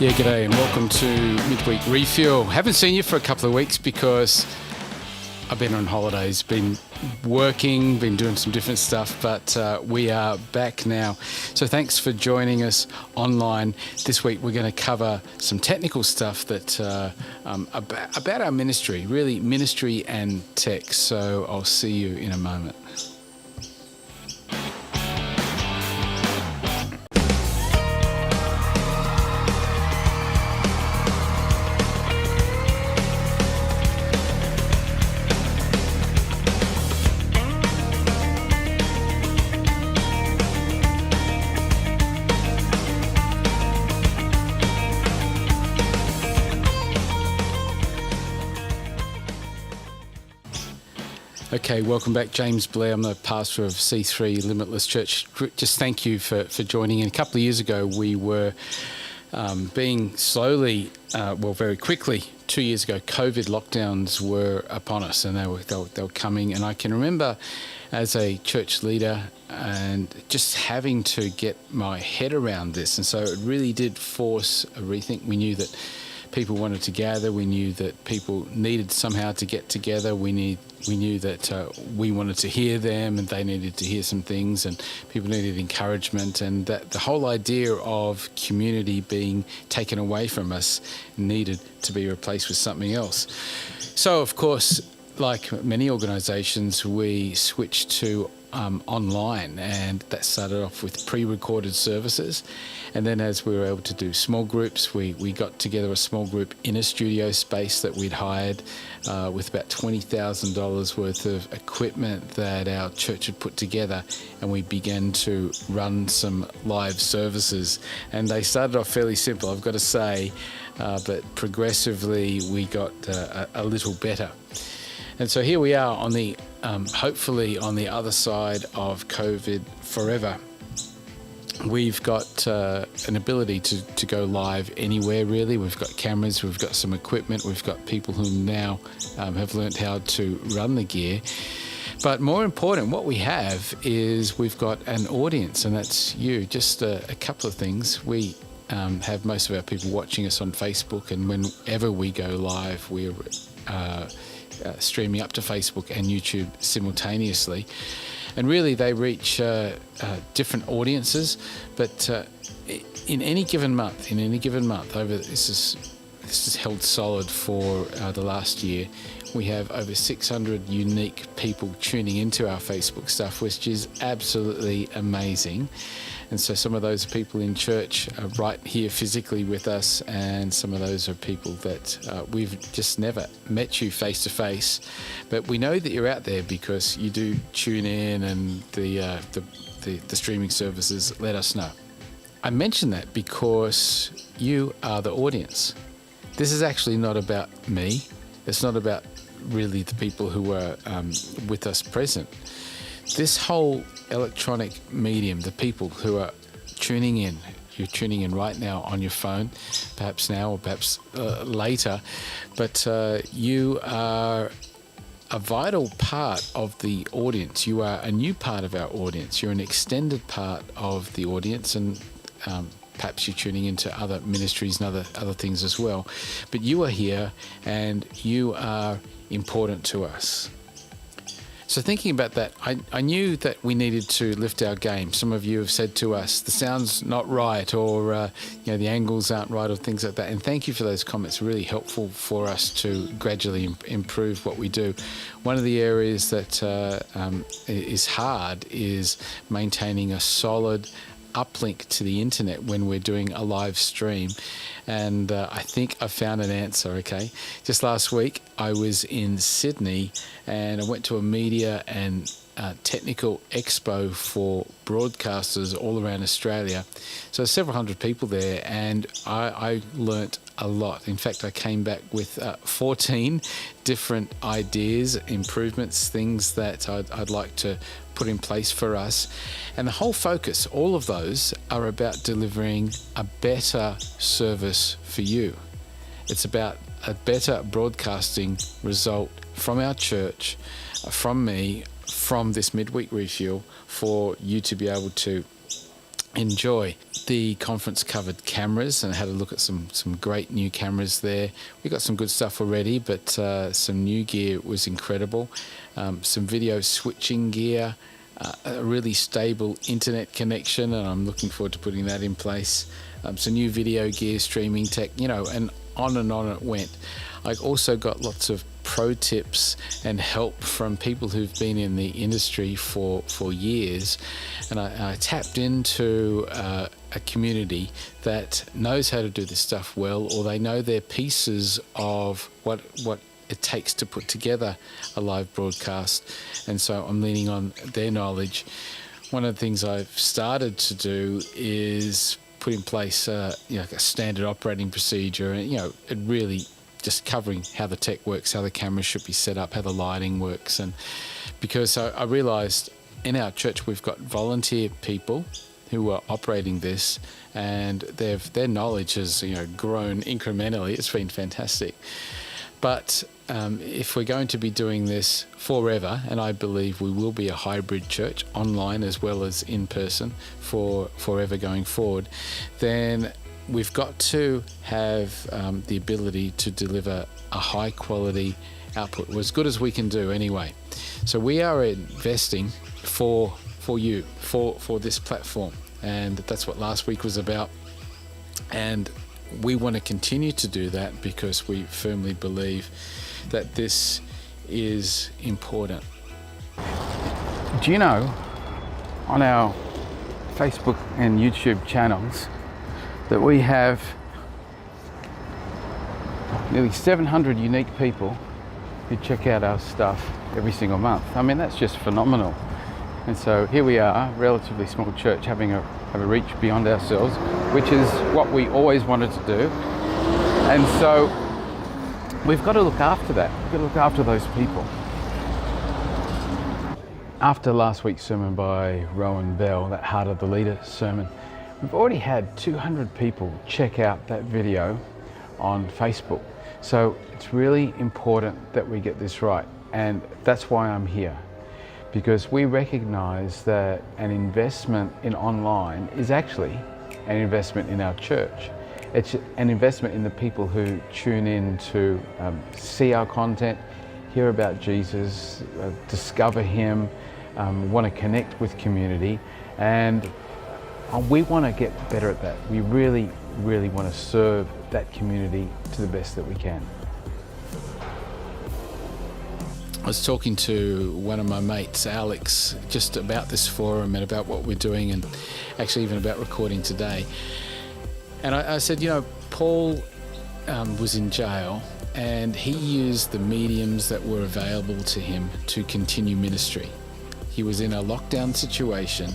Yeah, g'day and welcome to Midweek Refuel. Haven't seen you for a couple of weeks because I've been on holidays, been working, been doing some different stuff, but we are back now. So thanks for joining us online. This week we're going to cover some technical stuff that about our ministry, really ministry and tech. So I'll see you in a moment. Okay, welcome back. James Blair. I'm the pastor of C3 Limitless Church. Just thank you for joining in. A couple of years ago, we were being slowly, very quickly, 2 years ago, COVID lockdowns were upon us and they were coming. And I can remember as a church leader and just having to get my head around this. And so it really did force a rethink. We knew that people wanted to gather. We knew that people needed somehow to get together. We knew that we wanted to hear them and they needed to hear some things, and people needed encouragement, and that the whole idea of community being taken away from us needed to be replaced with something else. So, of course, like many organisations, we switched to online, and that started off with pre-recorded services. And then as we were able to do small groups, we got together a small group in a studio space that we'd hired with about $20,000 worth of equipment that our church had put together, and we began to run some live services. And they started off fairly simple, I've got to say, but progressively we got a little better. And so here we are on the hopefully on the other side of COVID forever. We've got an ability to go live anywhere, really. We've got cameras, we've got some equipment, we've got people who now have learned how to run the gear. But more important, what we have is we've got an audience, and that's you. Just a couple of things. We have most of our people watching us on Facebook, and whenever we go live, we're streaming up to Facebook and YouTube simultaneously. And really they reach different audiences, but in any given month, this is held solid for the last year, we have over 600 unique people tuning into our Facebook stuff, which is absolutely amazing. And so some of those people in church are right here physically with us, and some of those are people that we've just never met you face to face. But we know that you're out there because you do tune in, and the streaming services let us know. I mention that because you are the audience. This is actually not about me. It's not about really the people who are with us present. This whole electronic medium, the people who are tuning in, you're tuning in right now on your phone, perhaps now or perhaps later, but you are a vital part of the audience. You are a new part of our audience. You're an extended part of the audience, and perhaps you're tuning into other ministries and other things as well. But you are here, and you are important to us. So thinking about that, I knew that we needed to lift our game. Some of you have said to us, the sound's not right, or the angles aren't right, or things like that. And thank you for those comments. Really helpful for us to gradually improve what we do. One of the areas that is hard is maintaining a solid uplink to the internet when we're doing a live stream. And I think I found an answer, okay? Just last week, I was in Sydney, and I went to a media and technical expo for broadcasters all around Australia. So several hundred people there, and I learnt a lot. In fact, I came back with 14 different ideas, improvements, things that I'd like to put in place for us. And the whole focus, all of those, are about delivering a better service for you. It's about a better broadcasting result from our church, from me, from this midweek refuel, for you to be able to enjoy. The conference covered cameras and had a look at some great new cameras there. We got some good stuff already, but some new gear was incredible. Some video switching gear, a really stable internet connection, and I'm looking forward to putting that in place. Some new video gear, streaming tech, and on it went. I also got lots of pro tips and help from people who've been in the industry for years, and I tapped into a community that knows how to do this stuff well, or they know their pieces of what it takes to put together a live broadcast, and so I'm leaning on their knowledge. One of the things I've started to do is put in place a standard operating procedure, and it really just covering how the tech works, how the cameras should be set up, how the lighting works. And because I realized in our church we've got volunteer people who are operating this, and their knowledge has grown incrementally. It's been fantastic. But if we're going to be doing this forever, and I believe we will be a hybrid church, online as well as in person, for forever going forward, then we've got to have the ability to deliver a high quality output, as good as we can do anyway. So we are investing for you, for this platform, and that's what last week was about. And we want to continue to do that because we firmly believe that this is important. Do you know, on our Facebook and YouTube channels, that we have nearly 700 unique people who check out our stuff every single month? I mean, that's just phenomenal. And so here we are, relatively small church, having a reach beyond ourselves, which is what we always wanted to do. And so we've got to look after that. We've got to look after those people. After last week's sermon by Rowan Bell, that Heart of the Leader sermon, we've already had 200 people check out that video on Facebook. So it's really important that we get this right. And that's why I'm here, because we recognize that an investment in online is actually an investment in our church. It's an investment in the people who tune in to see our content, hear about Jesus, discover Him, want to connect with community, and we want to get better at that. We really, really want to serve that community to the best that we can. I was talking to one of my mates, Alex, just about this forum and about what we're doing, and actually even about recording today. And I said, Paul was in jail, and he used the mediums that were available to him to continue ministry. He was in a lockdown situation,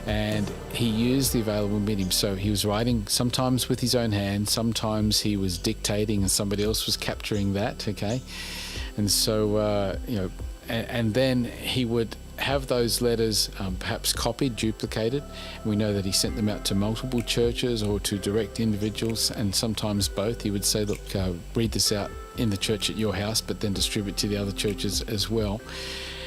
and he used the available mediums. So he was writing sometimes with his own hand, sometimes he was dictating and somebody else was capturing that, okay? And so, and then he would have those letters perhaps copied, duplicated. We know that he sent them out to multiple churches or to direct individuals, and sometimes both. He would say, look, read this out in the church at your house, but then distribute to the other churches as well.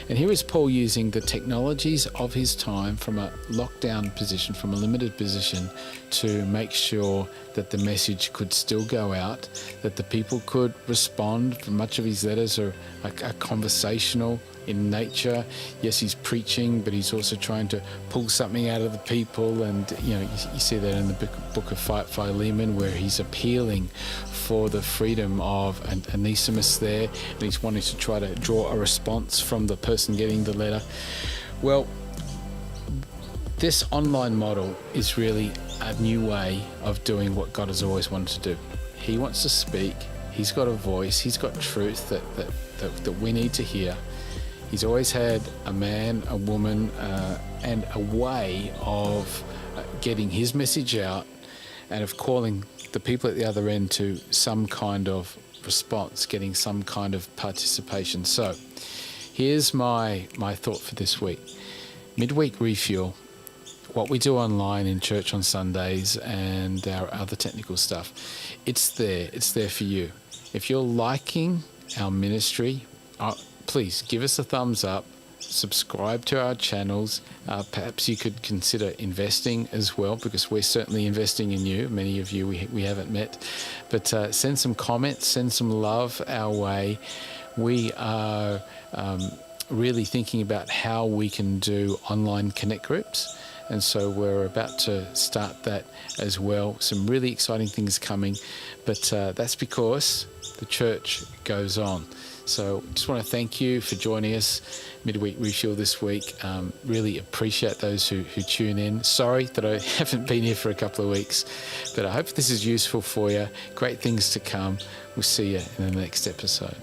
And here is Paul using the technologies of his time from a lockdown position, from a limited position, to make sure that the message could still go out, that the people could respond. Much of his letters are conversational in nature. Yes, he's preaching, but he's also trying to pull something out of the people. And, you see that in the book of Philemon, where he's appealing for the freedom of Onesimus there, and he's wanting to try to draw a response from the person getting the letter. Well, this online model is really a new way of doing what God has always wanted to do. He wants to speak. He's got a voice. He's got truth that we need to hear. He's always had a man, a woman, and a way of getting his message out and of calling the people at the other end to some kind of response, getting some kind of participation. So here's my thought for this week. Midweek refuel, what we do online in church on Sundays and our other technical stuff, it's there for you. If you're liking our ministry, please give us a thumbs up, subscribe to our channels. Perhaps you could consider investing as well, because we're certainly investing in you. Many of you we haven't met. But send some comments, send some love our way. We are really thinking about how we can do online connect groups. And so we're about to start that as well. Some really exciting things coming, but that's because the church goes on. So just want to thank you for joining us Midweek Refuel this week. Really appreciate those who tune in. Sorry that I haven't been here for a couple of weeks, but I hope this is useful for you. Great things to come. We'll see you in the next episode.